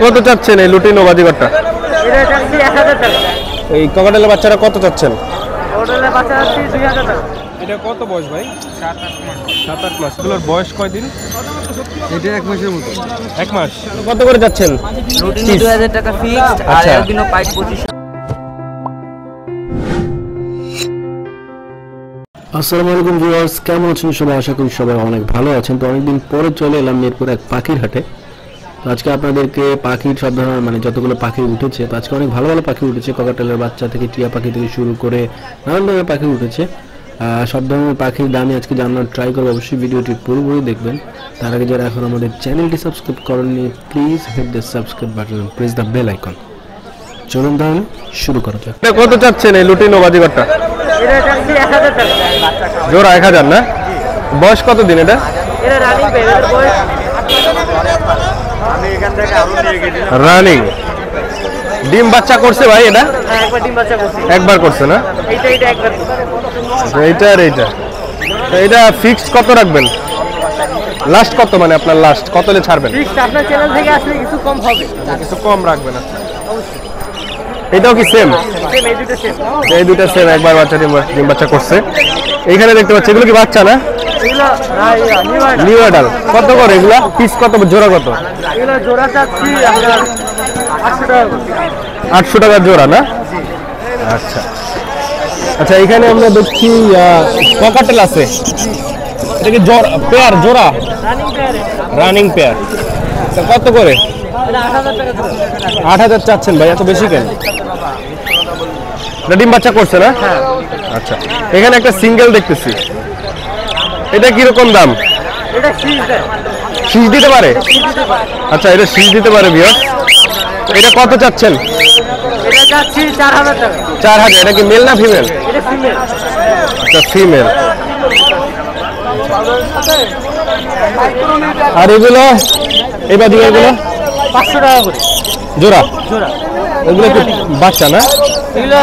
কত চাচ্ছেন এই লুটিনো বাজিগরটা? এটা চাচ্ছি 1000 টাকা। এই ককাটেলের বাচ্চারা কত চাচ্ছেন? ককাটেলের বাচ্চা চাচ্ছি 2000 টাকা। এটা কত বয়স ভাই? 7-8 মাস। 7-8 মাস। এগুলোর বয়স কয়দিন? এটা 1 মাসের মতো। 1 মাস। কত করে যাচ্ছেন? লুটিনো 2000 টাকা ফিক্সড আর আচ্ছা। অ্যালবিনো 2500। আসসালামু আলাইকুম ভিউয়ার্স, কেমন আছেন সবাই? আশা করি সবাই অনেক ভালো আছেন। তো অনেকদিন পরে চলে এলাম মিরপুর এক পাখির হাটে। তো আজকে আপনাদেরকে পাখির সব ধরনের যতগুলো পাখি উঠেছে, তো আজকে অনেক ভালো ভালো পাখি উঠেছে। ককাটেলের বাচ্চা থেকে টিয়া পাখি থেকে শুরু করে নানান ধরনের পাখি উঠেছে। সব ধরনের পাখির দামই আজকে জানার ট্রাই করবো। অবশ্যই ভিডিওটি পুরোপুরি দেখবেন। তার আগে যারা এখন আমাদের চ্যানেলটি সাবস্ক্রাইব করেননি, please hit the subscribe button, press the bell icon. চলুন তাহলে শুরু করা যাক। কত চাচ্ছেন এই লুটিনো বাজিগরটা? এটা চাচ্ছি 1000 টাকা। জোড়া 1000 না? বয়স কত দিন এটা? এটা রানিং বেবির বয়স। রানিং। ডিম বাচ্চা করছে ভাই এটা? হ্যাঁ, একবার ডিম বাচ্চা করছি। একবার করছে না? এইটা একবার। এইটা আর এইটা। তো এটা ফিক্সড কত রাখবেন? লাস্ট কত, মানে আপনার লাস্ট কতলে ছাড়বেন? ফিক্সড আপনার চ্যানেল থেকে আসলে কিছু কম হবে। কিছু কম রাখবেন। এটাও কি সেম? সেম, এই দুটো সেম। এই দুটো সেম, একবার বাচ্চা ডিম বাচ্চা করছে। এইখানে দেখতে পাচ্ছি এগুলো কি বাচ্চা না? এগুলো নিউ অ্যাডাল। কত করে এগুলা? পিস কত, জোড়া কত? এগুলো জোড়া চাচ্ছি আপনার 800 টাকা করে। 800 টাকা জোড়া না? আচ্ছা আচ্ছা, এখানে আমরা দেখছি ককাটেল আছে। এটা কি পেয়ার জোড়া? রানিং পেয়ারে। Running pair. কত করে? এটা 8000 টাকা জোড়া। 8000 চাচ্ছেন ভাই, এত বেশি কেন? এটা ডিম বাচ্চা করছে না? হ্যাঁ। আচ্ছা, এখানে একটা সিঙ্গেল দেখতেছি। এটা কিরকম দাম? এটা সিজ দেয়। শীষ দিতে পারে? সিজ দিতে পারে। আচ্ছা, এটা শীষ দিতে পারে ভিউয়ার্স। এটা কত চাচ্ছেন? এটা চাচ্ছি 4000 টাকা। 4000। এটা কি মেল না ফিমেল? এটা ফিমেল। আচ্ছা, ফিমেল। আর এগুলো এই বাদিকে এগুলো 500 টাকা করে জোড়া। জোড়া। এগুলো কি বাচ্চা না? এগুলো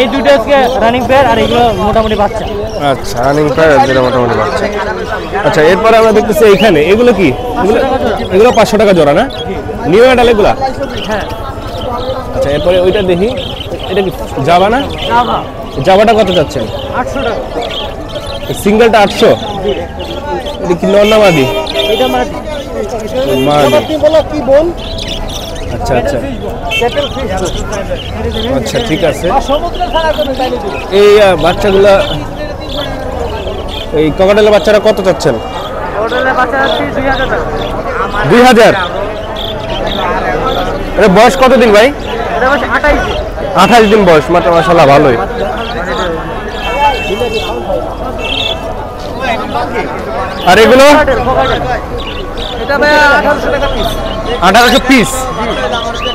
এই দুটো আজকে রানিং পেয়ার আর এগুলো মোটামুটি বাচ্চা। আচ্ছা, রানিং পেয়ার, যেটা মোটামুটি বাচ্চা। আচ্ছা, এরপরে আমরা দেখতেছি এইখানে এগুলো কি? এগুলো 500 টাকা জোড়া না? নিউ অ্যাডাল এগুলা? হ্যাঁ। আচ্ছা, এরপরে ওইটা দেখি। এটা কি জাবা না? জাভা জাবাটা কত চাচ্ছেন? 800 টাকা। সিঙ্গেলটা 800? এটা কি নর না মাদি? এটা মাটি। মাদি। কি বলো কি বল? আচ্ছা আচ্ছা আচ্ছা, ঠিক আছে। সমুদ্রের ছাড়া কোনো চাইলে দিই। এই বাচ্চাগুলা, এই ককাটেলের বাচ্চারা কত চাচ্ছেন? হোটেলে বাচ্চা আছে 2000 টাকা। 2000? এটা বয়স কত দিন ভাই? এটা বয়স 28 দিন। 28 দিন বয়স, মাত্র, মাশাআল্লাহ, ভালোই। আর এগুলো? এটা ভাই 1800 টাকা পিস। 1800 পিস?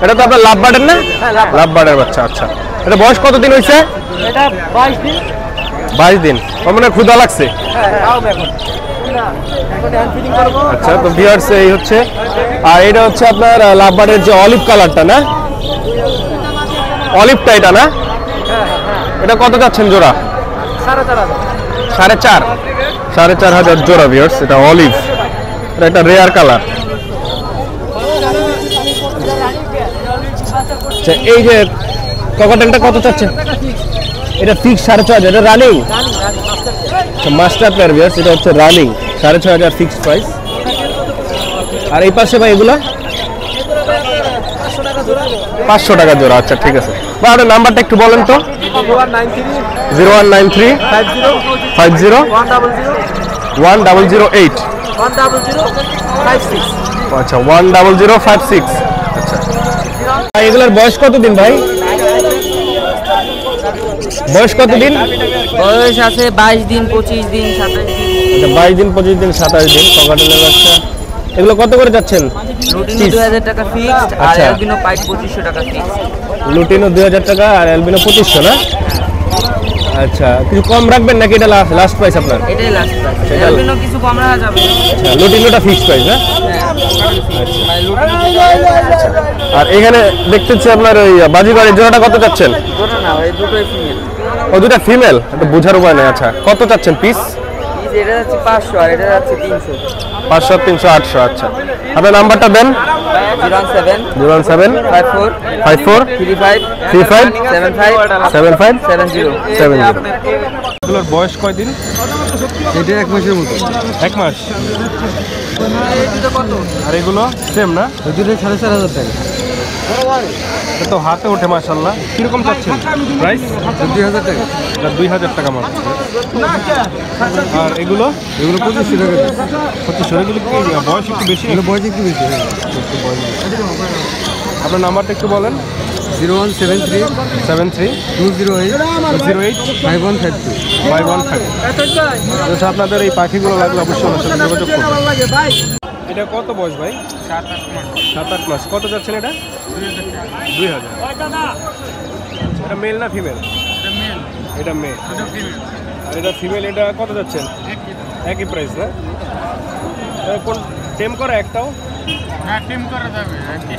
এটা তো আপনার লাভ বার্ডের না? লাভ বার্ডের বাচ্চা। আচ্ছা, এটা বয়স কত দিন হয়েছে? এটা 22 দিন। 22 দিন। আমার মনে হয় ক্ষুধা লাগছে। হ্যাঁ, এখন হ্যান্ড ফিডিং করব। আচ্ছা, তো ভিউয়ার্স এই হচ্ছে। আর এটা হচ্ছে আপনার লাভ বার্ডের যে অলিভ কালারটা না? অলিভটা এটা না? এটা কত যাচ্ছেন জোড়া? 4500। 4500 জোড়া ভিউয়ার্স। এটা অলিভ, এটা একটা রেয়ার কালার। আচ্ছা, এই যে ককাটেলটা কত চাচ্ছেন? এটা ফিক্স 6500। এটা রানিং? আচ্ছা, মাস্টার প্লেয়ার ভিউয়ার্স। এটা হচ্ছে রানিং, 6500 ফিক্সড প্রাইস। আর এই পাশে ভাই এগুলা 500 টাকা জোড়া। আচ্ছা, ঠিক আছে ভাই, আপনার নাম্বারটা একটু বলেন তো। 0193 50 1008। আচ্ছা, 10056। আচ্ছা ভাই, এগুলার বয়স কত দিন ভাই? বয়স কত দিন? বয়স আছে 22 দিন, 25 দিন, 27 দিন। আচ্ছা, 22 দিন, 25 দিন, 27 দিন ককাটেলের বাচ্চা। এগুলো কত করে যাচ্ছেন? লুটিনো 2000 টাকা ফিক্সড আর আচ্ছা। অ্যালবিনো 2500 টাকা ফিক্সড। লুটিনো 2000 টাকা আর অ্যালবিনো 2500 না? আচ্ছা, কিছু কম রাখবেন নাকি এটা লাস্ট প্রাইস আপনার? এটাই লাস্ট প্রাইস। এটা- অ্যালবিনো কিছু কম রাখা যাবে। আচ্ছা, লুটিনোটা ফিক্সড প্রাইস না? মানে লুটিনো আর এখানে দেখতেছি আপনার ওই বাজিবাড়ির জোড়াটা কত চাচ্ছেন? দুটো না, এই দুটোই ফিমেল। ও, দুটা ফিমেল? এটা বোঝার উপায় নেই। আচ্ছা, কত চাচ্ছেন পিস? পিস যে এটা যাচ্ছে 500 আর এটা যাচ্ছে 300। 500, 300, 800। আচ্ছা, আপনার নাম্বারটা দেন। 017 017 54 54 35 35 75 75 70। 70। এগুলোর বয়স কয়দিন? এটা 1 মাসের মতো। 1 মাস। আর এগুলো সেম না? এই দুটো 4500 টাকা। এটা তো হাতে ওঠে মাশাআল্লাহ। কিরকম চাচ্ছেন প্রাইস? 2000 টাকা। এটা 2000 টাকা মাত্র। আর এগুলো 2500 টাকা। 2500। এগুলো কি বয়স একটু বেশি? বয়স একটু বেশি। আপনার নাম্বারটা একটু বলেন। 0173 73 208 208 5152। 5152। আচ্ছা, আপনাদের এই পাখিগুলো লাগলে অবশ্যই আমার সাথে যোগাযোগ করবেন। এটা কত বয়স ভাই? 7-8 মাস। কত যাচ্ছেন এটা? 2000। এটা মেল না ফিমেল? এটা মেল। আর এটা ফিমেল। এটা কত যাচ্ছেন? একই প্রাইস না? কোন টেম করে একটাও?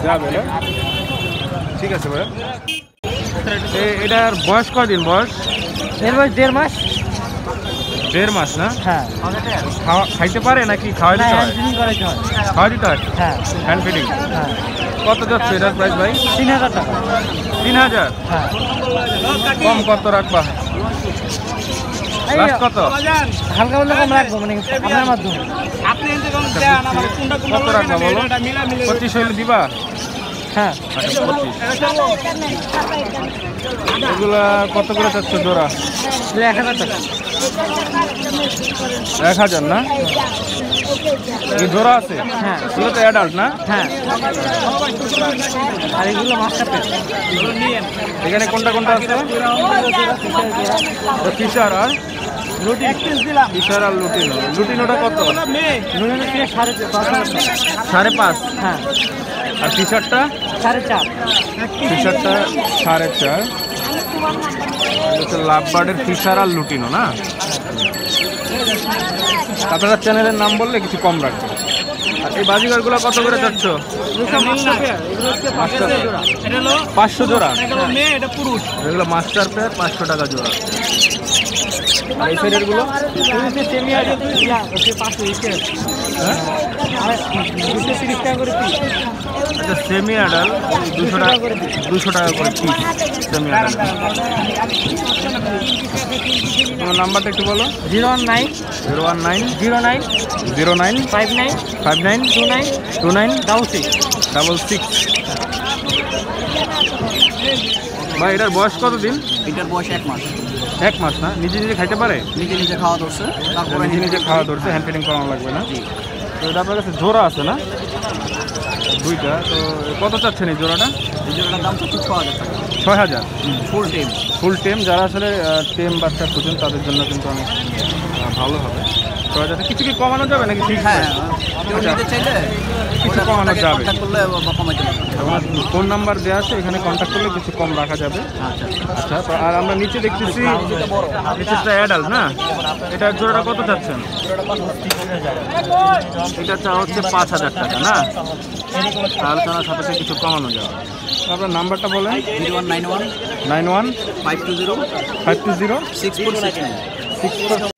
যাবে না? ঠিক আছে ভাই। এটার বয়স কয়দিন? বয়স এর বয়স 1.5 মাস। 1.5 মাস না? হ্যাঁ। খাইতে পারে নাকি খাওয়াই দিতে হয়? খাওয়া দিতে হয়? হ্যাঁ। Hand feeding. হ্যাঁ। কত যাচ্ছে এটার প্রাইস ভাই? 3000 টাকা। 3000। হ্যাঁ। কম কত রাখবা? লাস্ট কত? হালকা বললে কম রাখবো, মানে আপনার মাধ্যমে। কত রাখবা বলো? 25 হলে দিবা? হ্যাঁ। আচ্ছা, 25। এগুলা কত করে চাচ্ছে জোড়া? 1000 টাকা। 1000 না? এই জোড়া আছে? হ্যাঁ। এগুলো তো অ্যাডাল্ট না? হ্যাঁ। আর এগুলো মাস্টার পেট। এখানে কোনটা কোনটা আছে? ফিশার আর ফিশার আর লুটিনো। লুটিনোটা কত? লুটিনো 5.5। 5.5। হ্যাঁ। আর ফিশারটা? 4.5। ফিশারটা 4.5। লাভবার্ডের ফিশার আর লুটিনো না? আপনারা চ্যানেলের নাম বললে কিছু কম রাখবে। আর এই বাজিগারগুলো কত করে চাচ্ছ? 500 জোড়া। এগুলো মাস্টার পেয়ার 500 টাকা জোড়া। আর এই সাইডের গুলো? হ্যাঁ? আচ্ছা, সেমি অ্যাডাল 200 টাকা করে পিস। Semi adult. তোমার নাম্বারটা একটু বলো। 019 019 09 09 59 59 29 29 66। 66। ভাই, এটার বয়স কত দিন? এটার বয়স 1 মাস। 1 মাস না? নিজে নিজে খাইতে পারে? নিজে নিজে খাওয়া ধরছে, তারপরে নিজে খাওয়া ধরছে, হ্যান্ড ফিডিং করানো লাগবে না? তো এটা আপনার কাছে জোড়া আছে না? দুইটা। তো কত চাচ্ছেন এই জোড়াটা? এই জোড়াটার দাম তো 6000 টাকা। 6000। ফুল টেম। ফুল টেম। যারা আসলে টেম বাচ্চা খুঁজেন তাদের জন্য কিন্তু অনেক ভালো হবে। 6000। কিছু কি কমানো যাবে নাকি? ঠিক। হ্যাঁ, কেউ নিতে চাইলে কিছু কমানো যাবে। কন্ট্যাক্ট করলে কমাইতে পারবে। আপনার ফোন নাম্বার দেওয়া আছে, এখানে কন্ট্যাক্ট করলে কিছু কম রাখা যাবে। আচ্ছা। আচ্ছা, তো আর আমরা নিচে দেখতেছি নিচেরটা অ্যাডাল্ট না? এটার জোড়াটা কত চাচ্ছেন? এটা চা হচ্ছে 5000 টাকা না? আলোচনার সাপেক্ষে কিছু কমানো যাবে। তো আপনার নাম্বারটা বলেন। 0191 91 520 520 6469। 64